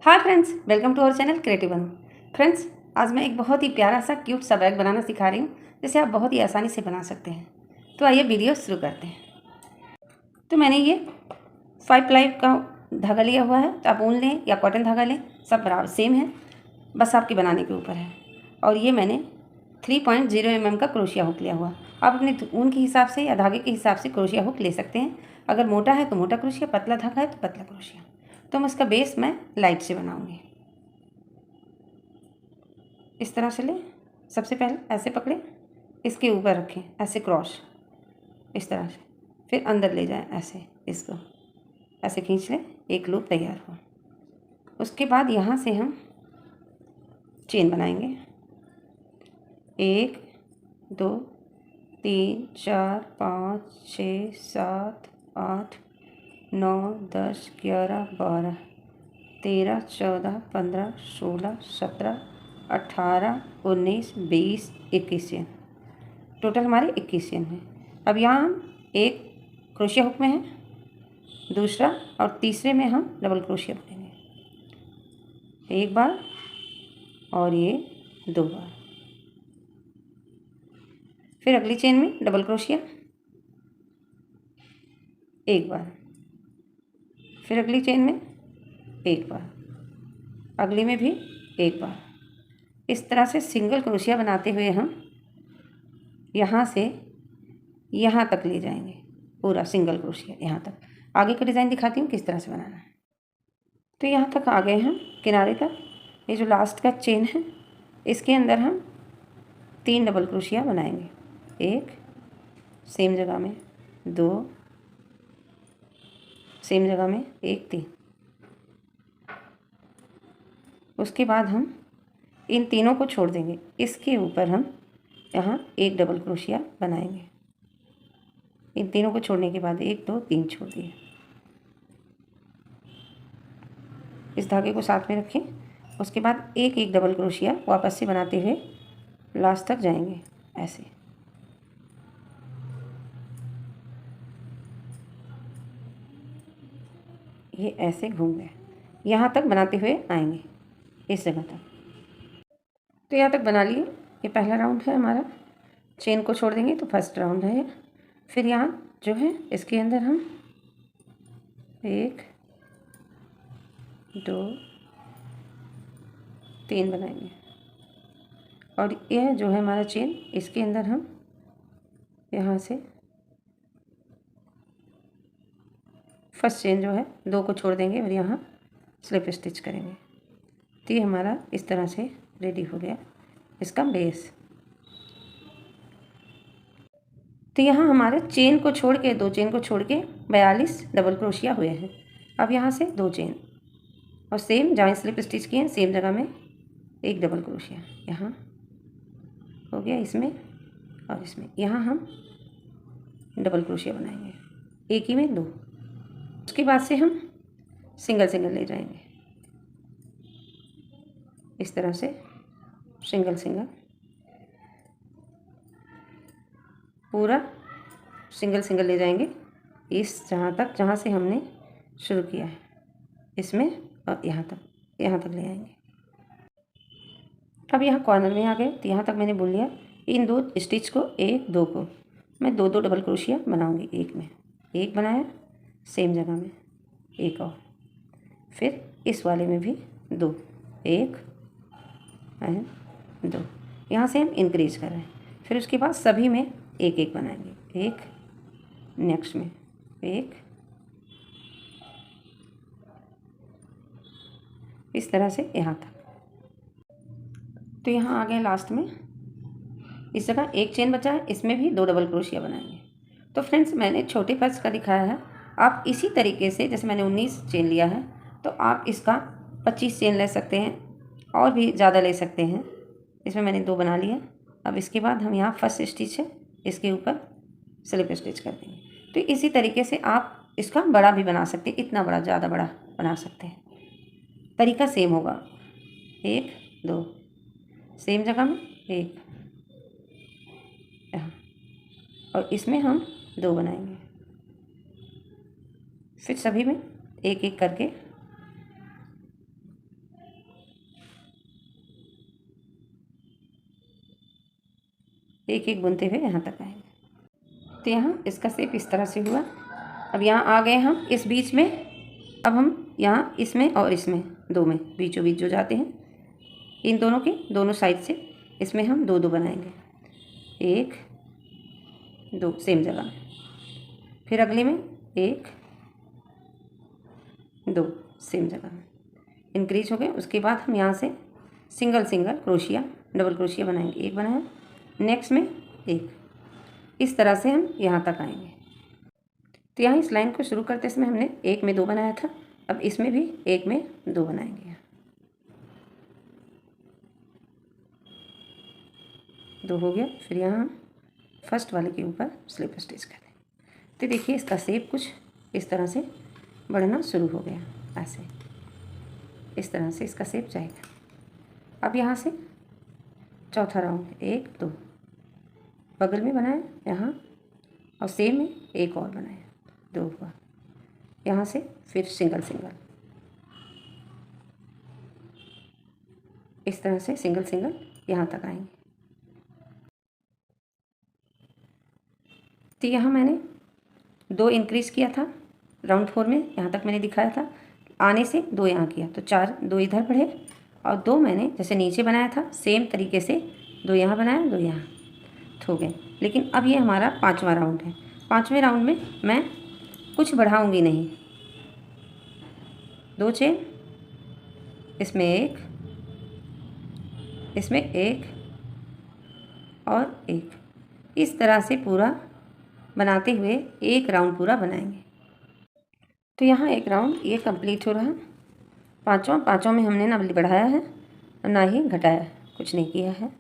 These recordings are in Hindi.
Hi friends, welcome to our channel creative बनू। फ्रेंड्स, आज मैं एक बहुत ही प्यारा सा क्यूट सा बैग बनाना सिखा रही हूँ, जिसे आप बहुत ही आसानी से बना सकते हैं। तो आइए वीडियो शुरू करते हैं। तो मैंने ये 5 प्लाई का धागा लिया हुआ है, तो आप ऊन लें या कॉटन धागा लें, सब बराबर सेम है, बस आपके बनाने के ऊपर है। और ये मैंने 3.0 mm का क्रोशिया हुक लिया हुआ। आप अपने ऊन के हिसाब से या धागे के हिसाब से क्रोशिया हुक ले सकते हैं। अगर मोटा है तो मोटा क्रोशिया, पतला धागा है तो पतला क्रोशिया। तो इसका बेस मैं लाइट से बनाऊंगी। इस तरह से लें, सबसे पहले ऐसे पकड़ें, इसके ऊपर रखें ऐसे क्रॉस, इस तरह से, फिर अंदर ले जाएं ऐसे, इसको ऐसे खींच लें, एक लूप तैयार हो। उसके बाद यहाँ से हम चेन बनाएंगे। 1 2 3 4 5 6 7 8 9 10 11 12 13 14 15 16 17 18 19 20 21 चेन, टोटल हमारे 21 चेन हैं। अब यहाँ हम एक क्रोशिया हुक में हैं, दूसरा और तीसरे में हम डबल क्रोशिया करेंगे, एक बार और ये 2 बार। फिर अगली चेन में डबल क्रोशिया, एक बार, फिर अगली चेन में एक बार, अगली में भी एक बार। इस तरह से सिंगल क्रोशिया बनाते हुए हम यहाँ से यहाँ तक ले जाएंगे, पूरा सिंगल क्रोशिया यहाँ तक। आगे का डिज़ाइन दिखाती हूँ किस तरह से बनाना है। तो यहाँ तक आ गए हम किनारे तक। ये जो लास्ट का चेन है, इसके अंदर हम 3 डबल क्रोशिया बनाएंगे, एक सेम जगह में, 2 सेम जगह में, एक 3। उसके बाद हम इन तीनों को छोड़ देंगे, इसके ऊपर हम यहाँ एक डबल क्रोशिया बनाएंगे। इन तीनों को छोड़ने के बाद 1 2 3 छोड़ दिए। इस धागे को साथ में रखें। उसके बाद एक एक डबल क्रोशिया वापस से बनाते हुए लास्ट तक जाएंगे ऐसे। ये ऐसे घूम गए, यहाँ तक बनाते हुए आएंगे इस जगह तक। तो यहाँ तक बना लिए। ये पहला राउंड है हमारा, चेन को छोड़ देंगे तो फर्स्ट राउंड है। फिर यहाँ जो है इसके अंदर हम 1 2 3 बनाएंगे, और यह जो है हमारा चेन, इसके अंदर हम यहाँ से फर्स्ट चेन जो है 2 को छोड़ देंगे और यहाँ स्लिप स्टिच करेंगे। तो ये हमारा इस तरह से रेडी हो गया इसका बेस। तो यहाँ हमारे चेन को छोड़ के, 2 चेन को छोड़ के 42 डबल क्रोशिया हुए हैं। अब यहाँ से 2 चेन और सेम जहाँ स्लिप स्टिच किए हैं सेम जगह में एक डबल क्रोशिया यहाँ हो गया, इसमें और इसमें। यहाँ हम डबल क्रोशिया बनाएंगे, एक ही में 2। उसके बाद से हम सिंगल सिंगल ले जाएंगे इस तरह से, सिंगल सिंगल, पूरा सिंगल सिंगल ले जाएंगे इस जहाँ से हमने शुरू किया है, इसमें और यहाँ तक ले आएंगे। अब यहाँ कॉर्नर में आ गए, तो यहाँ तक मैंने बुन लिया। इन 2 स्टिच को, 1 2 को मैं 2 2 डबल क्रोशिया बनाऊंगी। एक में एक बनाया सेम जगह में, एक और, फिर इस वाले में भी 2, 1 एंड 2। यहाँ से हम इंक्रीज कर रहे हैं। फिर उसके बाद सभी में एक एक बनाएंगे, एक नेक्स्ट में एक, इस तरह से यहाँ तक। तो यहाँ आ गए लास्ट में, इस जगह एक चेन बचा है, इसमें भी 2 डबल क्रोशिया बनाएंगे। तो फ्रेंड्स, मैंने छोटे फर्श का दिखाया है, आप इसी तरीके से, जैसे मैंने 19 चेन लिया है तो आप इसका 25 चेन ले सकते हैं और भी ज़्यादा ले सकते हैं। इसमें मैंने 2 बना लिया। अब इसके बाद हम यहाँ फर्स्ट स्टिच है, इसके ऊपर स्लिप स्टिच कर देंगे। तो इसी तरीके से आप इसका बड़ा भी बना सकते हैं, इतना बड़ा, ज़्यादा बड़ा बना सकते हैं। तरीका सेम होगा, 1 2 सेम जगह में एक यहाँ, और इसमें हम 2 बनाएंगे। फिर सभी में एक एक करके एक एक बुनते हुए यहाँ तक आएंगे। तो यहाँ इसका शेप इस तरह से हुआ। अब यहाँ आ गए हम इस बीच में। अब हम यहाँ इसमें और इसमें दो में बीचों बीच जो जाते हैं, इन दोनों के दोनों साइड से इसमें हम दो दो बनाएंगे, एक दो सेम जगह में। फिर अगले में एक दो सेम जगह में इंक्रीज हो गए। उसके बाद हम यहाँ से single single crochet double crochet बनाएंगे। एक बनाया, नेक्स्ट में एक, इस तरह से हम यहाँ तक आएंगे। तो यहाँ इस लाइन को शुरू करते समय हमने एक में दो बनाया था, अब इसमें भी एक में दो बनाएंगे। दो हो गया। फिर यहाँ हम फर्स्ट वाले के ऊपर स्लिप स्टिच करें। तो देखिए इसका शेप कुछ इस तरह से बढ़ना शुरू हो गया, ऐसे इस तरह से इसका शेप जाएगा। अब यहाँ से चौथा राउंड, एक दो बगल में बनाया यहाँ, और सेम में एक और बनाया, दो हुआ। यहाँ से फिर सिंगल सिंगल, इस तरह से सिंगल सिंगल यहाँ तक आएंगे। तो यहाँ मैंने दो इंक्रीज़ किया था राउंड 4 में, यहाँ तक मैंने दिखाया था। आने से दो यहाँ किया तो चार, दो इधर बढ़े, और दो मैंने जैसे नीचे बनाया था सेम तरीके से दो यहाँ बनाया, दो यहाँ हो गए। लेकिन अब ये हमारा 5वां राउंड है। 5वें राउंड में मैं कुछ बढ़ाऊंगी नहीं। दो चेन, इसमें एक, इसमें एक और एक, इस तरह से पूरा बनाते हुए एक राउंड पूरा बनाएंगे। तो यहाँ एक राउंड ये कंप्लीट हो रहा। पाँचों में हमने ना बढ़ाया है और ना ही घटाया, कुछ नहीं किया है,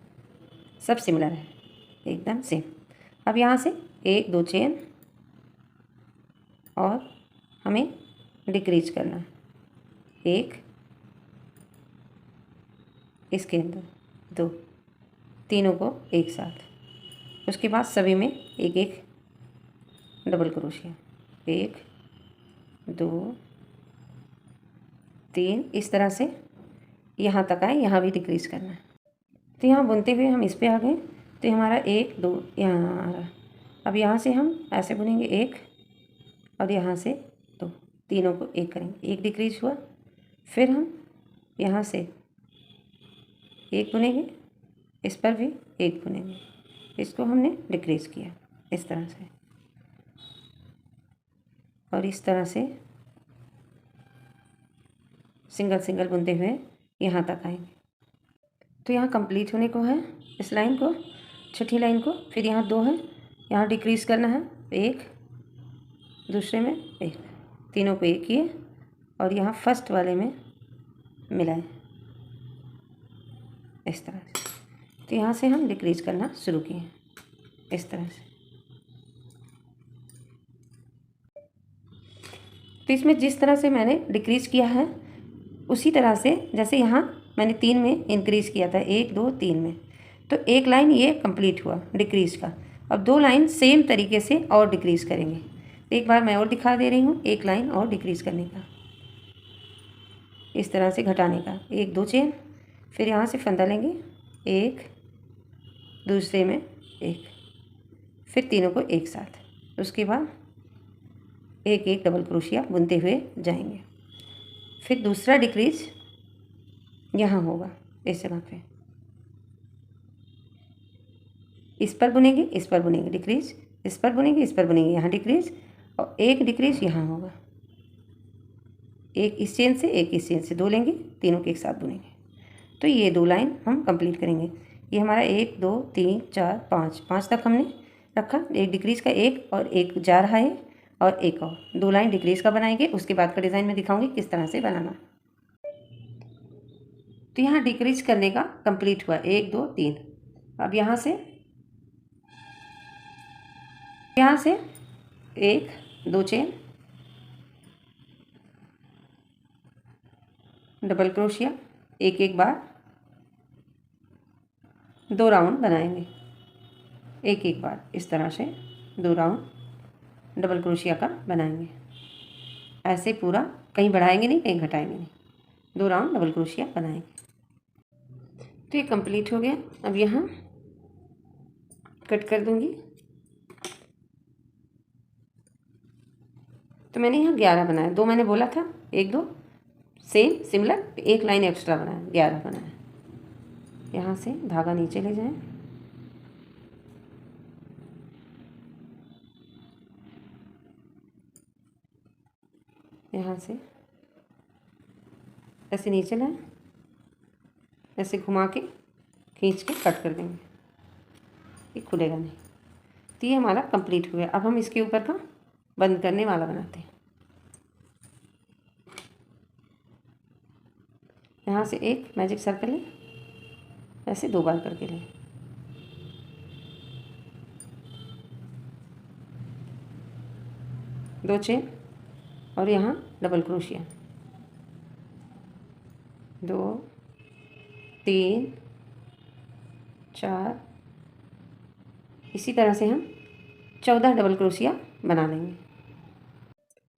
सब सिमिलर है, एकदम सेम। अब यहाँ से एक दो चेन और हमें डिक्रीज करना, एक, इसके अंदर दो, तीनों को एक साथ। उसके बाद सभी में एक एक डबल क्रोशिया, एक दो तीन, इस तरह से यहाँ तक आए। यहाँ भी डिक्रीज करना है। तो यहाँ बुनते हुए हम इस पे आ गए। तो हमारा एक दो यहाँ आ रहा। अब यहाँ से हम ऐसे बुनेंगे एक, और यहाँ से दो, तीनों को एक करेंगे, एक डिक्रीज हुआ। फिर हम यहाँ से एक बुनेंगे, इस पर भी एक बुनेंगे, इसको हमने डिक्रीज किया इस तरह से, और इस तरह से सिंगल सिंगल बुनते हुए यहाँ तक आएंगे। तो यहाँ कंप्लीट होने को है इस लाइन को, छठी लाइन को। फिर यहाँ दो है, यहाँ डिक्रीज करना है, एक, दूसरे में एक, तीनों को एक किए और यहाँ फर्स्ट वाले में मिलाएं इस तरह से। तो यहाँ से हम डिक्रीज करना शुरू किए इस तरह से। तो इसमें जिस तरह से मैंने डिक्रीज किया है उसी तरह से जैसे यहाँ मैंने 3 में इंक्रीज़ किया था, 1 2 3 में, तो एक लाइन ये कंप्लीट हुआ डिक्रीज़ का। अब दो लाइन सेम तरीके से और डिक्रीज़ करेंगे। एक बार मैं और दिखा दे रही हूँ, एक लाइन और डिक्रीज़ करने का, इस तरह से घटाने का, एक दो चेन, फिर यहाँ से फंदा लेंगे, एक, दूसरे में एक, फिर तीनों को एक साथ। उसके बाद एक एक डबल क्रोशिया बुनते हुए जाएंगे। फिर दूसरा डिक्रीज यहाँ होगा इस जगह पे, इस पर बुनेंगे, इस पर बुनेंगे, डिक्रीज, इस पर बुनेंगे, इस पर बुनेंगे, यहाँ डिक्रीज, और एक डिक्रीज यहाँ होगा। एक इस चेन से, एक इस चेन से, दो लेंगे, तीनों के एक साथ बुनेंगे। तो ये दो लाइन हम कंप्लीट करेंगे। ये हमारा 1 2 3 4 5 तक हमने रखा। एक डिक्रीज का एक और एक जा रहा है, और एक और दो लाइन डिक्रीज का बनाएंगे। उसके बाद का डिज़ाइन में दिखाऊंगी किस तरह से बनाना। तो यहाँ डिक्रीज करने का कंप्लीट हुआ, 1 2 3। अब यहाँ से एक दो चेन, डबल क्रोशिया, एक एक बार, दो राउंड बनाएंगे, एक एक बार इस तरह से दो राउंड डबल क्रोशिया का बनाएंगे। ऐसे पूरा, कहीं बढ़ाएंगे नहीं, कहीं घटाएंगे नहीं, दो राउंड डबल क्रोशिया बनाएंगे। तो ये कंप्लीट हो गया। अब यहाँ कट कर दूंगी। तो मैंने यहाँ 11 बनाया, 2 मैंने बोला था, 1 2 सेम सिमिलर, 1 लाइन एक्स्ट्रा बनाया, 11 बनाया। यहाँ से धागा नीचे ले जाएं, यहाँ से ऐसे नीचे लाएं, ऐसे घुमा के खींच के कट कर देंगे, ये खुलेगा नहीं। तो ये हमारा कंप्लीट हो गया। अब हम इसके ऊपर का बंद करने वाला बनाते हैं। यहाँ से एक मैजिक सर्कल लें, ऐसे 2 बार करके लें, दो चेन और यहाँ डबल क्रोशिया, 2 3 4, इसी तरह से हम 14 डबल क्रोशिया बना लेंगे।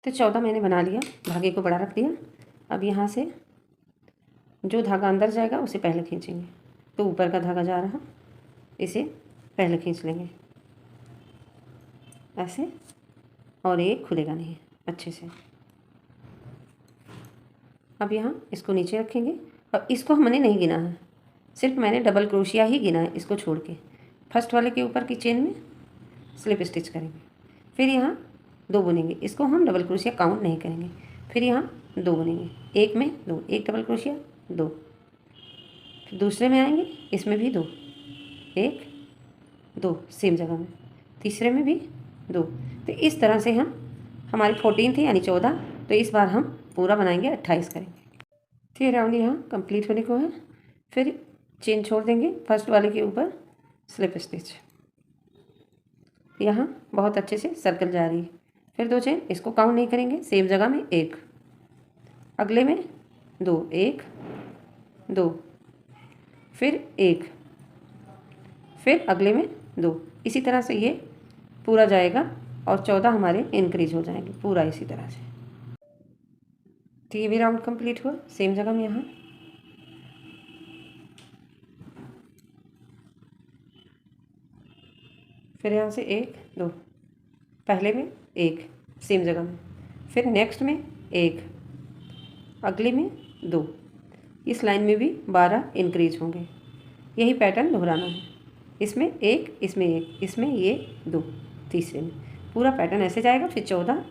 तो 14 मैंने बना लिया, धागे को बड़ा रख दिया। अब यहाँ से जो धागा अंदर जाएगा उसे पहले खींचेंगे। तो ऊपर का धागा जा रहा, इसे पहले खींच लेंगे ऐसे, और ये खुलेगा नहीं अच्छे से। अब यहाँ इसको नीचे रखेंगे और इसको हमने नहीं गिना है, सिर्फ मैंने डबल क्रोशिया ही गिना है इसको छोड़ के। फर्स्ट वाले के ऊपर की चेन में स्लिप स्टिच करेंगे, फिर यहाँ 2 बुनेंगे, इसको हम डबल क्रोशिया काउंट नहीं करेंगे। फिर यहाँ 2 बुनेंगे, एक में 2, एक डबल क्रोशिया 2, फिर दूसरे में आएंगे, इसमें भी 2, 1 2 सेम जगह में, तीसरे में भी 2। तो इस तरह से हम, हमारी 14 थी यानी 14, तो इस बार हम पूरा बनाएंगे 28 करेंगे। तो ये राउंड यहाँ कंप्लीट होने को है। फिर चेन छोड़ देंगे, फर्स्ट वाले के ऊपर स्लिप स्टिच, यहाँ बहुत अच्छे से सर्कल जा रही है। फिर 2 चेन, इसको काउंट नहीं करेंगे, सेम जगह में 1, अगले में 2, 1 2, फिर 1, फिर अगले में 2। इसी तरह से ये पूरा जाएगा और 14 हमारे इंक्रीज हो जाएंगे पूरा इसी तरह से। तो ये भी राउंड कंप्लीट हुआ, सेम जगह में यहाँ। फिर यहाँ से 1 2, पहले में 1 सेम जगह में, फिर नेक्स्ट में 1, अगले में 2। इस लाइन में भी 12 इंक्रीज होंगे। यही पैटर्न दोहराना है, इसमें 1, इसमें 1, इसमें ये 2, तीसरे में पूरा पैटर्न ऐसे जाएगा। फिर 14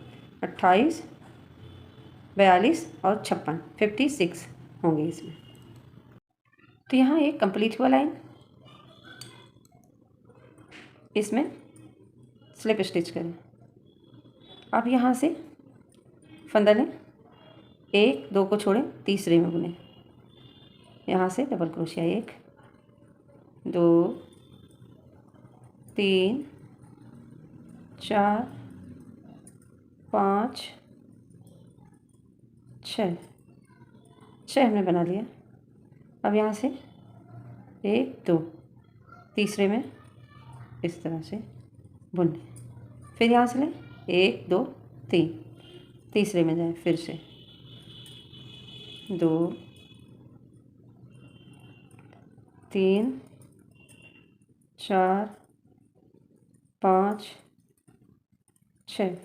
28 42 और 56 56 होंगे इसमें। तो यहाँ एक कंप्लीट हुआ लाइन, इसमें स्लिप स्टिच करें। अब यहाँ से फंदा लें, 1 2 को छोड़ें, तीसरे में बुनें, यहाँ से डबल क्रोशिया 1 2 3 4 5 6 हमने बना लिया। अब यहाँ से 1 2, तीसरे में इस तरह से बुन, फिर यहाँ से लें 1 2 3, तीसरे में जाए, फिर से 2 3 4 5 6,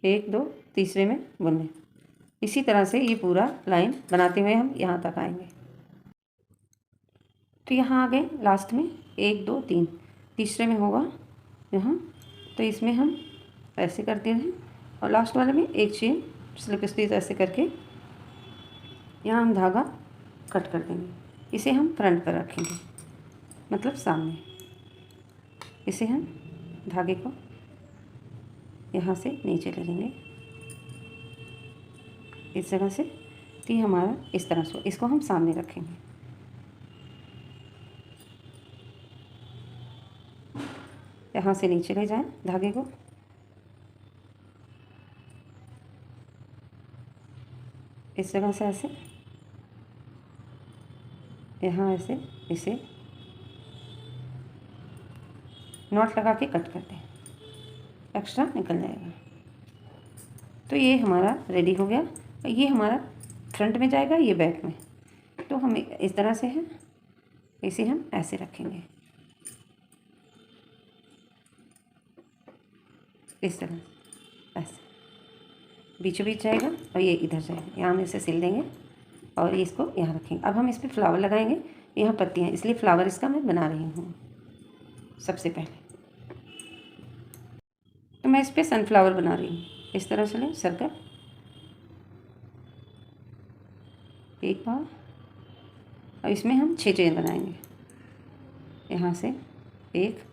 1 2, तीसरे में बुनने। इसी तरह से ये पूरा लाइन बनाते हुए हम यहाँ तक आएंगे। तो यहाँ आ गए लास्ट में 1 2 3, तीसरे में होगा यहाँ, तो इसमें हम ऐसे करते हैं और लास्ट वाले में एक चेन स्लिप स्टिच ऐसे करके यहाँ हम धागा कट कर देंगे। इसे हम फ्रंट पर रखेंगे, मतलब सामने। इसे हम धागे को यहाँ से नीचे ले लेंगे इस जगह से, तो ये हमारा इस तरह से, इसको हम सामने रखेंगे। यहाँ से नीचे ले जाएं धागे को, इस जगह से ऐसे, यहाँ ऐसे, इसे नॉट लगा के कट करते हैं, एक्स्ट्रा निकल जाएगा। तो ये हमारा रेडी हो गया। ये हमारा फ्रंट में जाएगा, ये बैक में। तो हम इस तरह से है, इसे हम ऐसे रखेंगे, इस तरह ऐसे बीचों बीच जाएगा और ये इधर जाएगा। यहाँ हम इसे सिल देंगे और ये इसको यहाँ रखेंगे। अब हम इस पर फ्लावर लगाएंगे। यहाँ पत्तियाँ, इसलिए फ्लावर इसका मैं बना रही हूँ। सबसे पहले तो मैं इस पर सनफ्लावर बना रही हूँ। इस तरह से लें सर्कल, एक बार, और इसमें हम 6 चेन बनाएंगे। यहाँ से एक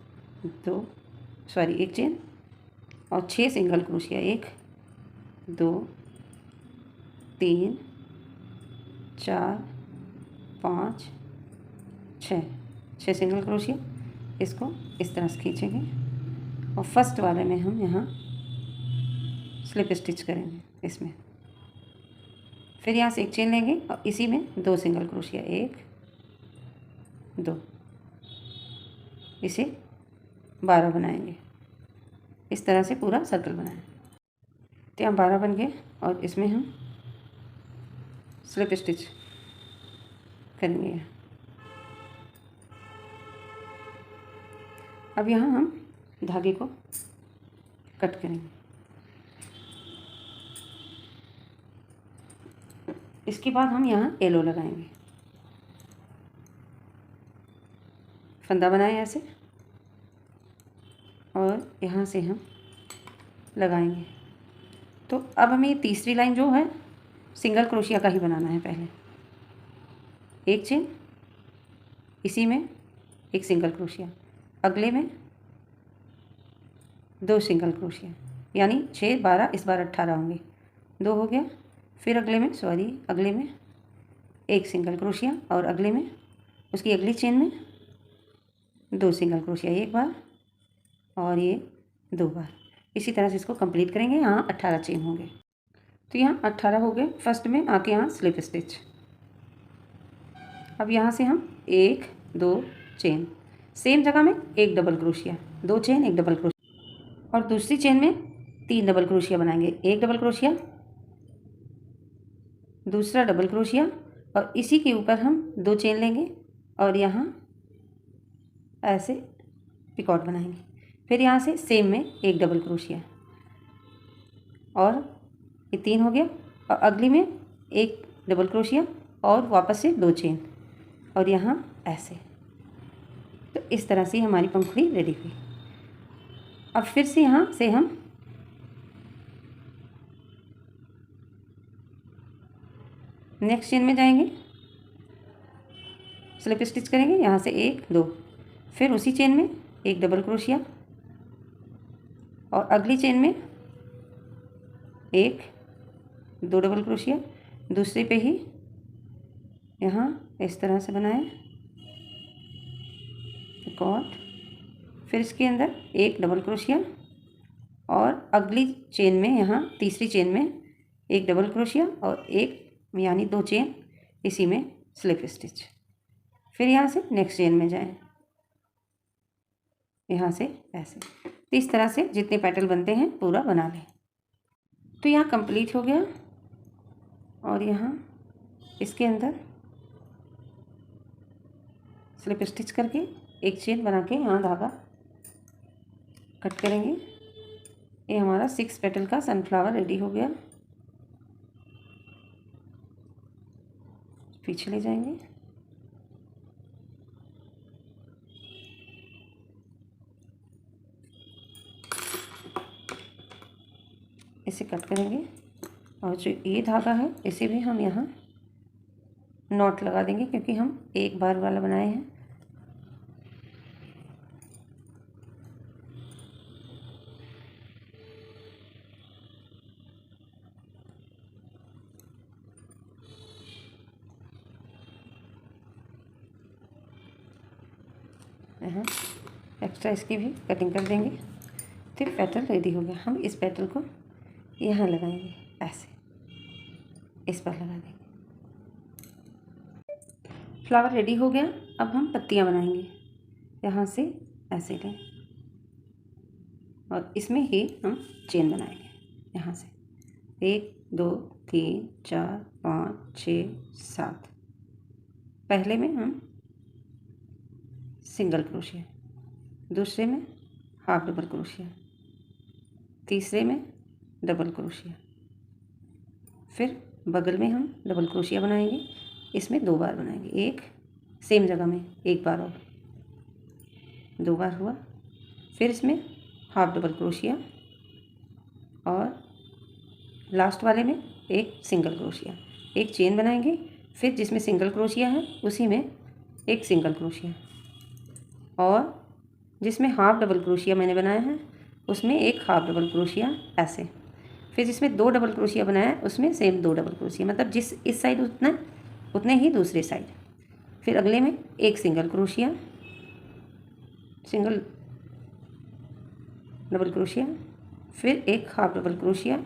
चेन और 6 सिंगल क्रोशिया, 1 2 3 4 5 6 सिंगल क्रोशिया। इसको इस तरह से खींचेंगे और फर्स्ट वाले में हम यहाँ स्लिप स्टिच करेंगे इसमें। फिर यहाँ से एक चेन लेंगे और इसी में 2 सिंगल क्रोशिया, 1 2, इसे 12 बनाएंगे। इस तरह से पूरा सर्कल बनाएं। तो यहाँ 12 बन गए और इसमें हम स्लिप स्टिच करेंगे। अब यहाँ हम धागे को कट करेंगे। इसके बाद हम यहाँ येलो लगाएंगे। फंदा बनाएं ऐसे और यहाँ से हम लगाएंगे। तो अब हमें ये तीसरी लाइन जो है सिंगल क्रोशिया का ही बनाना है। पहले एक चेन, इसी में 1 सिंगल क्रोशिया, अगले में 2 सिंगल क्रोशिया, यानी 6 12, इस बार 18 होंगे। 2 हो गया। फिर अगले में 1 सिंगल क्रोशिया और अगले में उसकी अगली चेन में 2 सिंगल क्रोशिया, एक बार और ये 2 बार। इसी तरह से इसको कंप्लीट करेंगे। यहाँ 18 चेन होंगे। तो यहाँ 18 हो गए। फर्स्ट में आके यहाँ स्लिप स्टिच। अब यहाँ से हम 1 2 चेन, सेम जगह में 1 double crochet, 2 chain 1 double crochet, और दूसरी चेन में 3 डबल क्रोशिया बनाएंगे। 1 डबल क्रोशिया, दूसरा डबल क्रोशिया, और इसी के ऊपर हम 2 चेन लेंगे और यहाँ ऐसे पिकॉट बनाएंगे। फिर यहाँ से सेम में 1 डबल क्रोशिया, और ये 3 हो गया, और अगली में 1 डबल क्रोशिया और वापस से 2 चेन, और यहाँ ऐसे। तो इस तरह से हमारी पंखुड़ी रेडी हुई। अब फिर से यहाँ से हम नेक्स्ट चेन में जाएंगे, स्लिप स्टिच करेंगे। यहाँ से 1 2, फिर उसी चेन में 1 डबल क्रोशिया, और अगली चेन में 1 2 डबल क्रोशिया, दूसरे पे ही यहाँ इस तरह से बनाएं पिकॉट। फिर इसके अंदर 1 डबल क्रोशिया, और अगली चेन में यहाँ तीसरी चेन में 1 डबल क्रोशिया और 1 यानी 2 चेन, इसी में स्लिप स्टिच। फिर यहाँ से नेक्स्ट चेन में जाएं, यहाँ से ऐसे। तो इस तरह से जितने पेटल बनते हैं पूरा बना लें। तो यहाँ कंप्लीट हो गया, और यहाँ इसके अंदर स्लिप स्टिच करके एक चेन बना के यहाँ धागा कट करेंगे। ये हमारा 6 पेटल का सनफ्लावर रेडी हो गया। पीछे ले जाएंगे, इसे कट करेंगे, और जो ये धागा है इसे भी हम यहाँ नॉट लगा देंगे, क्योंकि हम एक बार वाला बनाए हैं। यहाँ एक्स्ट्रा इसकी भी कटिंग कर देंगे। तो पेटल रेडी हो गया। हम इस पेटल को यहाँ लगाएंगे, ऐसे इस पर लगा देंगे। फ्लावर रेडी हो गया। अब हम पत्तियाँ बनाएंगे। यहाँ से ऐसे लें और इसमें ही हम चेन बनाएंगे। यहाँ से 1 2 3 4 5 6 7। पहले में हम सिंगल क्रोशिया, दूसरे में हाफ डबल क्रोशिया, तीसरे में डबल क्रोशिया, फिर बगल में हम डबल क्रोशिया बनाएंगे, इसमें 2 बार बनाएंगे, एक सेम जगह में एक बार और 2 बार हुआ, फिर इसमें हाफ डबल क्रोशिया और लास्ट वाले में एक सिंगल क्रोशिया, एक चेन बनाएंगे, फिर जिसमें सिंगल क्रोशिया है उसी में एक सिंगल क्रोशिया और जिसमें हाफ डबल क्रोशिया मैंने बनाया है उसमें एक हाफ डबल क्रोशिया ऐसे, फिर जिसमें 2 डबल क्रोशिया बनाया है उसमें सेम 2 डबल क्रोशिया, मतलब जिस इस साइड उतने ही दूसरे साइड, फिर अगले में एक single crochet, single double crochet, फिर एक हाफ डबल क्रोशिया,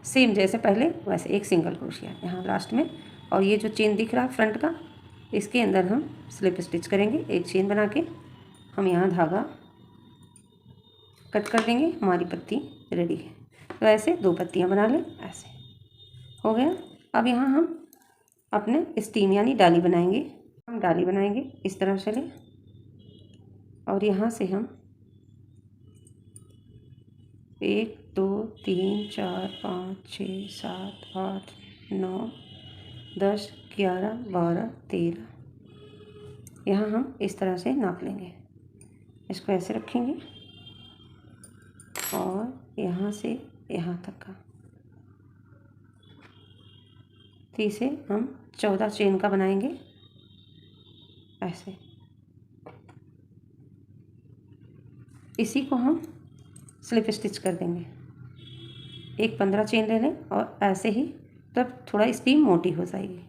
सेम जैसे पहले वैसे एक सिंगल क्रोशिया यहाँ लास्ट में, और ये जो चेन दिख रहा है फ्रंट का इसके अंदर हम स्लिप स्टिच करेंगे। एक चेन बना के हम यहाँ धागा कट कर देंगे, हमारी पत्ती रेडी है। तो ऐसे 2 पत्तियाँ बना लें, ऐसे हो गया। अब यहाँ हम अपने स्टीम यानी डाली बनाएंगे। हम डाली बनाएंगे इस तरह से लें और यहाँ से हम 1 2 3 4 5 6 7 8 9 10 11 12 13 यहाँ हम इस तरह से नाप लेंगे। इसको ऐसे रखेंगे और यहाँ से यहाँ तक का, तो इसे हम 14 चेन का बनाएंगे ऐसे। इसी को हम स्लिप स्टिच कर देंगे, एक 15 चेन ले लें और ऐसे ही, तब थोड़ा स्टीम मोटी हो जाएगी।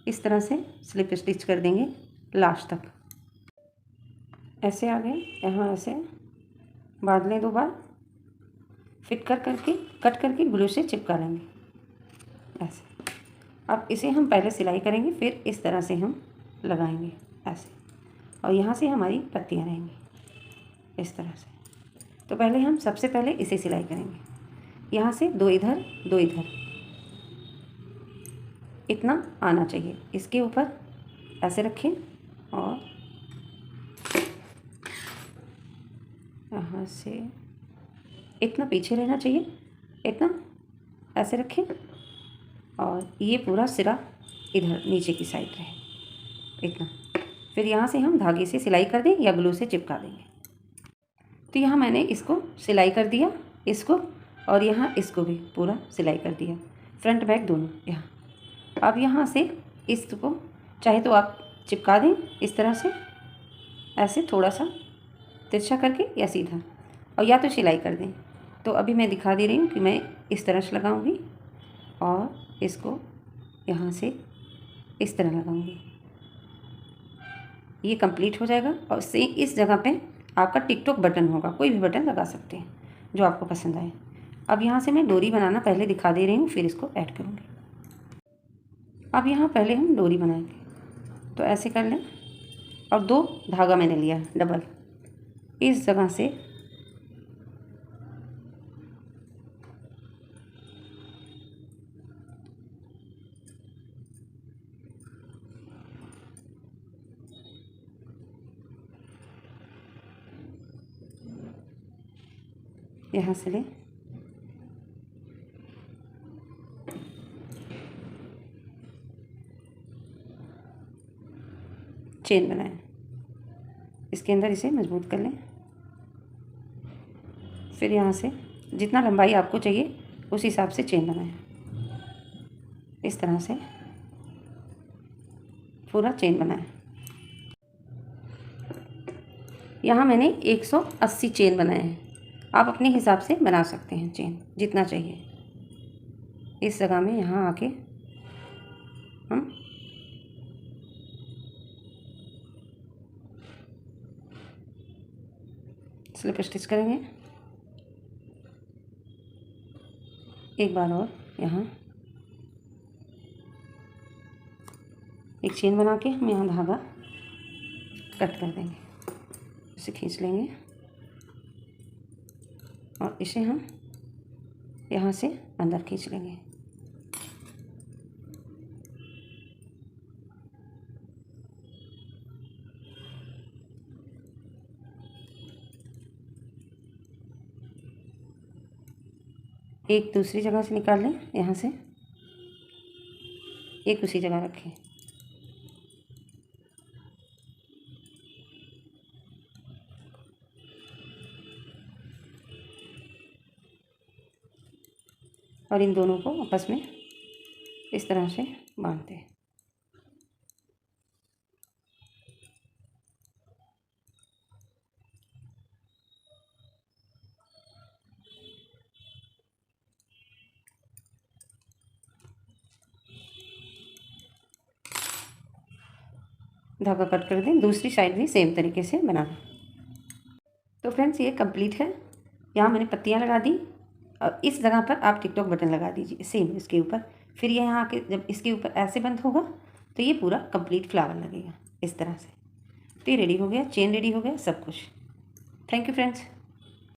इस तरह से स्लिप स्टिच कर देंगे लास्ट तक। ऐसे आ गए, यहाँ ऐसे बांध लें 2 बार, फिट कर करके कट करके ग्लू से चिपका लेंगे ऐसे। अब इसे हम पहले सिलाई करेंगे, फिर इस तरह से हम लगाएंगे ऐसे, और यहाँ से हमारी पत्तियाँ रहेंगी इस तरह से। तो पहले हम सबसे पहले इसे सिलाई करेंगे, यहाँ से 2 इधर 2 इधर, इतना आना चाहिए। इसके ऊपर ऐसे रखें और यहाँ से इतना पीछे रहना चाहिए, इतना ऐसे रखें और ये पूरा सिरा इधर नीचे की साइड रहे, इतना। फिर यहाँ से हम धागे से सिलाई कर दें या ग्लू से चिपका देंगे। तो यहाँ मैंने इसको सिलाई कर दिया, इसको, और यहाँ इसको भी पूरा सिलाई कर दिया, फ्रंट बैक दोनों यहाँ। अब यहाँ से इसको चाहे तो आप चिपका दें इस तरह से, ऐसे थोड़ा सा तिरछा करके या सीधा, और या तो सिलाई कर दें। तो अभी मैं दिखा दे रही हूँ कि मैं इस तरह से लगाऊंगी और इसको यहाँ से इस तरह लगाऊंगी। ये कंप्लीट हो जाएगा और से इस जगह पे आपका टिकटॉक बटन होगा, कोई भी बटन लगा सकते हैं जो आपको पसंद आए। अब यहाँ से मैं डोरी बनाना पहले दिखा दे रही हूँ, फिर इसको ऐड करूँगी। अब यहाँ पहले हम डोरी बनाएंगे, तो ऐसे कर लें और 2 धागा मैंने लिया डबल, इस जगह से यहाँ से लें, चेन बनाएं, इसके अंदर इसे मजबूत कर लें। फिर यहाँ से जितना लंबाई आपको चाहिए उस हिसाब से चेन बनाएं, इस तरह से पूरा चेन बनाएं। यहाँ मैंने 180 चेन बनाए हैं, आप अपने हिसाब से बना सकते हैं चेन जितना चाहिए। इस जगह में यहाँ आके हम स्लिप स्टिच करेंगे एक बार और। यहाँ एक चेन बना के हम यहाँ धागा कट कर देंगे, इसे खींच लेंगे और इसे हम यहाँ से अंदर खींच लेंगे। एक दूसरी जगह से निकाल लें, यहाँ से एक उसी जगह रखें। और इन दोनों को आपस में इस तरह से बांध दें। धागा कट कर दें, दूसरी साइड भी सेम तरीके से बना दें। तो फ्रेंड्स ये कंप्लीट है। यहाँ मैंने पत्तियाँ लगा दी और इस जगह पर आप टिकटॉक बटन लगा दीजिए सेम इसके ऊपर। फिर ये यहाँ के जब इसके ऊपर ऐसे बंद होगा तो ये पूरा कंप्लीट फ्लावर लगेगा इस तरह से। तो ये रेडी हो गया, चेन रेडी हो गया, सब कुछ। Thank you friends.